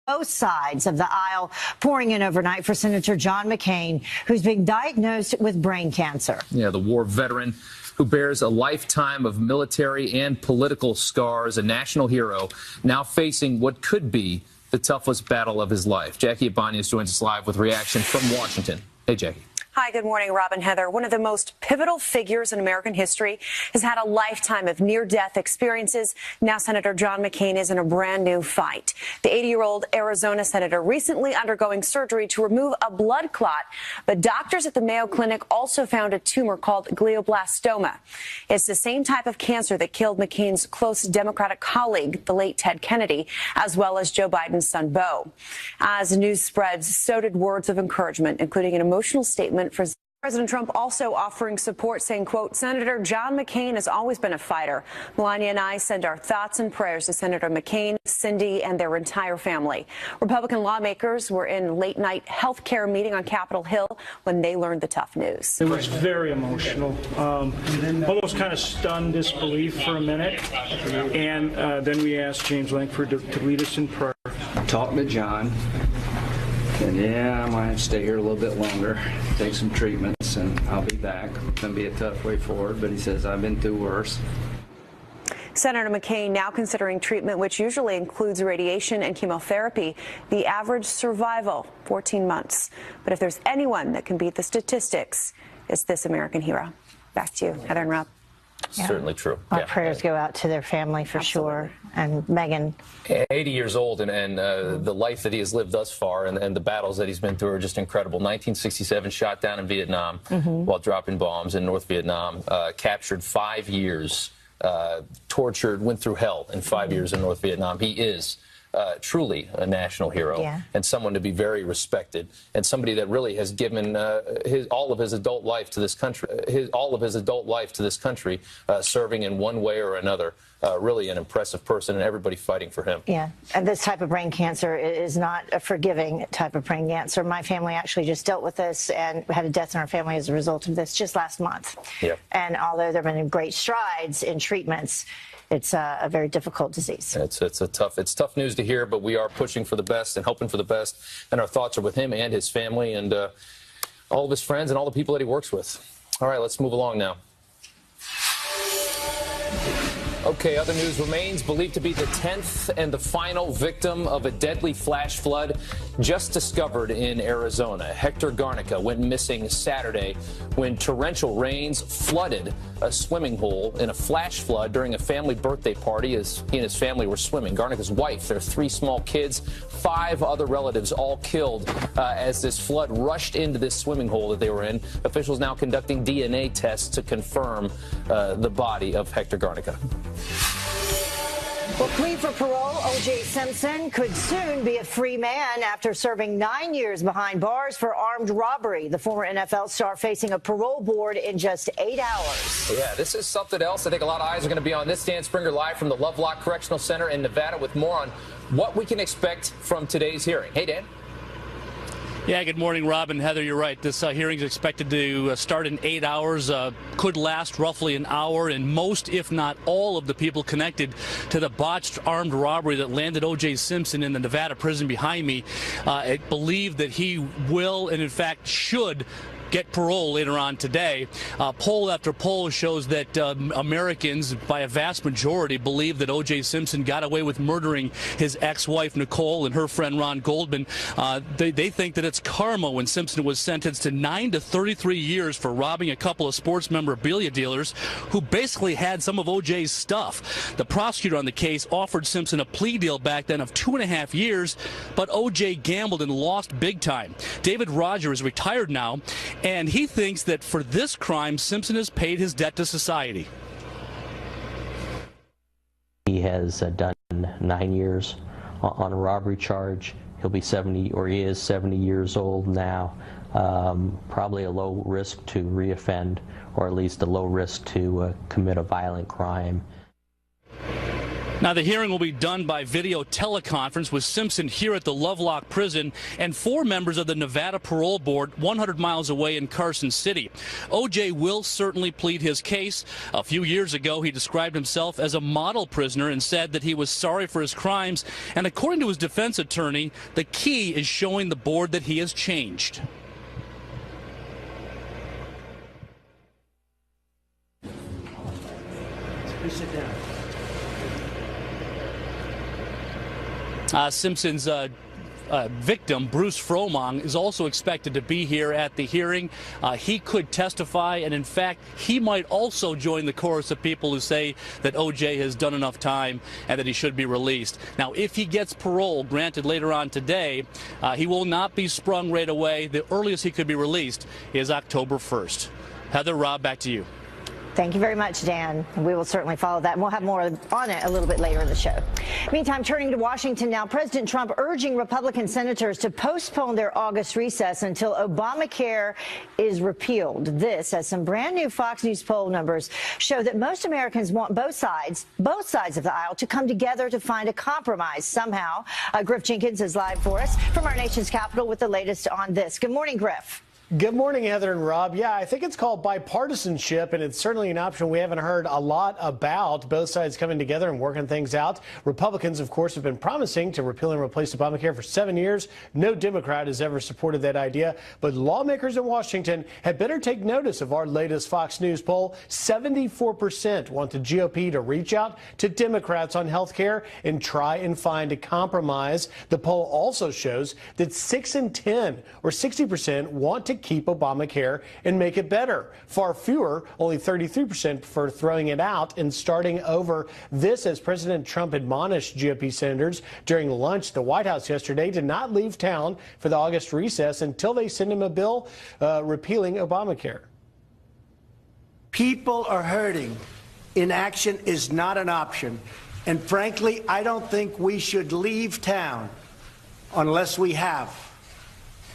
Both sides of the aisle pouring in overnight for Senator John McCain, who's being diagnosed with brain cancer. Yeah, the war veteran who bears a lifetime of military and political scars, a national hero, now facing what could be the toughest battle of his life. Jackie Ibanez joins us live with reaction from Washington. Hey, Jackie. Hi, good morning, Rob and Heather. One of the most pivotal figures in American history has had a lifetime of near-death experiences. Now Senator John McCain is in a brand new fight. The 80-year-old Arizona senator recently undergoing surgery to remove a blood clot, but doctors at the Mayo Clinic also found a tumor called glioblastoma. It's the same type of cancer that killed McCain's close Democratic colleague, the late Ted Kennedy, as well as Joe Biden's son, Beau. As news spreads, so did words of encouragement, including an emotional statement for President Trump also offering support, saying, quote, Senator John McCain has always been a fighter. Melania and I send our thoughts and prayers to Senator McCain, Cindy, and their entire family. Republican lawmakers were in late-night health care meeting on Capitol Hill when they learned the tough news. It was very emotional, almost kind of stunned disbelief for a minute. And then we asked James Lankford to lead us in prayer. Talking to John. And yeah, I might have to stay here a little bit longer, take some treatments, and I'll be back. It's going to be a tough way forward, but he says I've been through worse. Senator McCain now considering treatment, which usually includes radiation and chemotherapy. The average survival, 14 months. But if there's anyone that can beat the statistics, it's this American hero. Back to you, Heather and Rob. Yeah. Certainly true. Our prayers go out to their family for sure. And Megan. 80 years old, and the life that he has lived thus far and the battles that he's been through are just incredible. 1967, shot down in Vietnam while dropping bombs in North Vietnam, captured 5 years, tortured, went through hell in 5 years in North Vietnam. He is truly a national hero and someone to be very respected, and somebody that really has given all of his adult life to this country, serving in one way or another. Really an impressive person, and everybody fighting for him. Yeah, and this type of brain cancer is not a forgiving type of brain cancer. My family actually just dealt with this and had a death in our family as a result of this just last month. Yeah. And although there have been great strides in treatments, it's a very difficult disease. It's tough news to hear, but we are pushing for the best and hoping for the best, and our thoughts are with him and his family and all of his friends and all the people that he works with. All right, let's move along now. Okay, other news remains believed to be the 10th and the final victim of a deadly flash flood just discovered in Arizona. Hector Garnica went missing Saturday when torrential rains flooded a swimming hole in a flash flood during a family birthday party as he and his family were swimming. Garnica's wife, their 3 small kids, 5 other relatives all killed as this flood rushed into this swimming hole that they were in. Officials now conducting DNA tests to confirm the body of Hector Garnica. Well, plea for parole, O.J. Simpson could soon be a free man after serving 9 years behind bars for armed robbery. The former NFL star facing a parole board in just 8 hours. Yeah, this is something else. I think a lot of eyes are going to be on this. Dan Springer live from the Lovelock Correctional Center in Nevada with more on what we can expect from today's hearing. Hey, Dan. Yeah, good morning, Rob and Heather. You're right. This hearing is expected to start in 8 hours, could last roughly an hour, and most, if not all, of the people connected to the botched armed robbery that landed O.J. Simpson in the Nevada prison behind me believe that he will and, in fact, should get parole later on today. Poll after poll shows that Americans, by a vast majority, believe that O.J. Simpson got away with murdering his ex-wife, Nicole, and her friend, Ron Goldman. They think that it's karma when Simpson was sentenced to 9 to 33 years for robbing a couple of sports memorabilia dealers who basically had some of O.J.'s stuff. The prosecutor on the case offered Simpson a plea deal back then of 2.5 years, but O.J. gambled and lost big time. David Roger is retired now, and he thinks that for this crime, Simpson has paid his debt to society. He has done 9 years on a robbery charge. He'll be 70, or he is 70 years old now. Probably a low risk to reoffend, or at least a low risk to commit a violent crime. Now, the hearing will be done by video teleconference with Simpson here at the Lovelock Prison and 4 members of the Nevada Parole Board 100 miles away in Carson City. O.J. will certainly plead his case. A few years ago, he described himself as a model prisoner and said that he was sorry for his crimes. And according to his defense attorney, the key is showing the board that he has changed. Please sit down. Simpson's victim, Bruce Fromong, is also expected to be here at the hearing. He could testify, and in fact, he might also join the chorus of people who say that O.J. has done enough time and that he should be released. Now, if he gets parole granted later on today, he will not be sprung right away. The earliest he could be released is October 1st. Heather, Rob, back to you. Thank you very much, Dan. We will certainly follow that, and we'll have more on it a little bit later in the show. Meantime, turning to Washington now, President Trump urging Republican senators to postpone their August recess until Obamacare is repealed. This, as some brand new Fox News poll numbers show that most Americans want both sides of the aisle to come together to find a compromise somehow. Griff Jenkins is live for us from our nation's capital with the latest on this. Good morning, Griff. Good morning, Heather and Rob. Yeah, I think it's called bipartisanship, and it's certainly an option we haven't heard a lot about, both sides coming together and working things out. Republicans, of course, have been promising to repeal and replace Obamacare for 7 years. No Democrat has ever supported that idea, but lawmakers in Washington had better take notice of our latest Fox News poll. 74% want the GOP to reach out to Democrats on health care and try and find a compromise. The poll also shows that 6 in 10, or 60%, want to keep Obamacare and make it better. Far fewer, only 33%, prefer throwing it out and starting over. This as President Trump admonished GOP senators during lunch at the White House yesterday to not leave town for the August recess until they send him a bill repealing Obamacare. People are hurting. Inaction is not an option. And frankly, I don't think we should leave town unless we have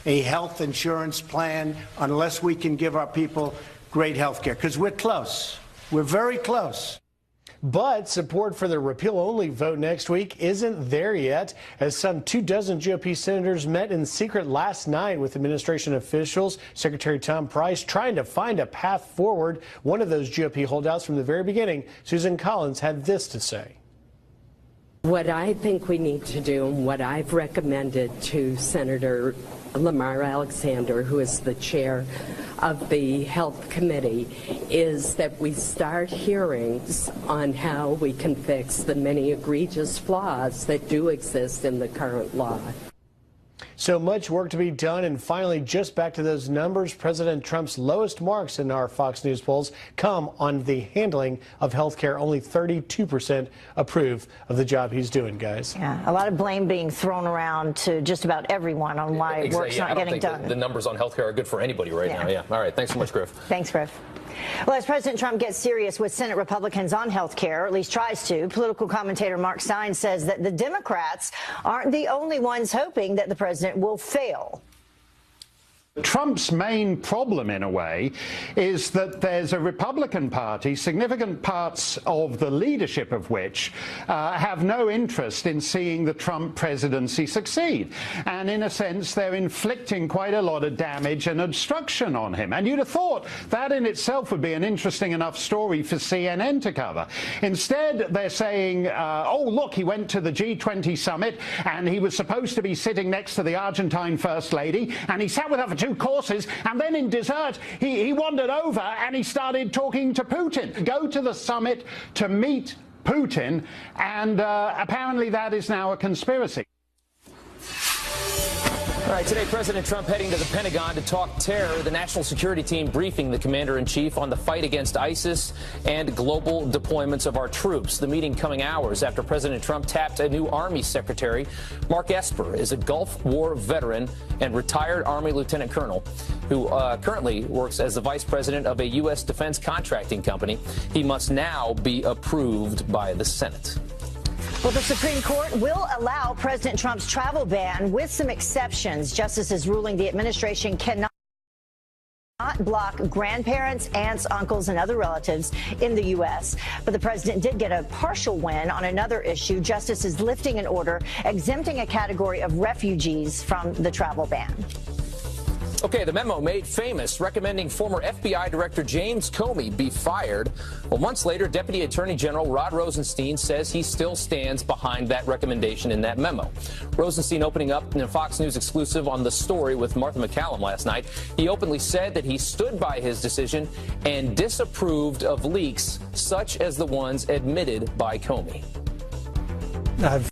a health insurance plan, unless we can give our people great health care, because we're close. We're very close. But support for the repeal-only vote next week isn't there yet, as some 24 GOP senators met in secret last night with administration officials. Secretary Tom Price trying to find a path forward. One of those GOP holdouts from the very beginning, Susan Collins, had this to say. What I think we need to do, and what I've recommended to Senator Lamar Alexander, who is the chair of the Health Committee, is that we start hearings on how we can fix the many egregious flaws that do exist in the current law. So much work to be done. And finally, just back to those numbers, President Trump's lowest marks in our Fox News polls come on the handling of health care. Only 32% approve of the job he's doing, guys. Yeah, a lot of blame being thrown around to just about everyone on why work's not getting done. The numbers on health care are good for anybody right now. Yeah. All right. Thanks so much, Griff. Thanks, Griff. Well, as President Trump gets serious with Senate Republicans on health care, or at least tries to, political commentator Mark Stein says that the Democrats aren't the only ones hoping that the president will fail. Trump's main problem, in a way, is that there's a Republican Party, significant parts of the leadership of which have no interest in seeing the Trump presidency succeed. And in a sense, they're inflicting quite a lot of damage and obstruction on him. And you'd have thought that in itself would be an interesting enough story for CNN to cover. Instead, they're saying, oh, look, he went to the G20 summit and he was supposed to be sitting next to the Argentine First Lady, and he sat with her for 2 courses, and then in dessert he wandered over and he started talking to Putin. Go to the summit to meet Putin, and apparently that is now a conspiracy. All right, today President Trump heading to the Pentagon to talk terror. The National Security Team briefing the commander-in-chief on the fight against ISIS and global deployments of our troops. The meeting coming hours after President Trump tapped a new Army secretary. Mark Esper is a Gulf War veteran and retired Army lieutenant colonel who currently works as the vice president of a U.S. defense contracting company. He must now be approved by the Senate. Well, the Supreme Court will allow President Trump's travel ban with some exceptions. Justices ruling the administration cannot block grandparents, aunts, uncles, and other relatives in the U.S. But the president did get a partial win on another issue. Justice is lifting an order exempting a category of refugees from the travel ban. Okay, the memo made famous recommending former FBI Director James Comey be fired. Well, months later, Deputy Attorney General Rod Rosenstein says he still stands behind that recommendation in that memo. Rosenstein opening up in a Fox News exclusive on The Story with Martha McCallum last night. He openly said that he stood by his decision and disapproved of leaks such as the ones admitted by Comey. I've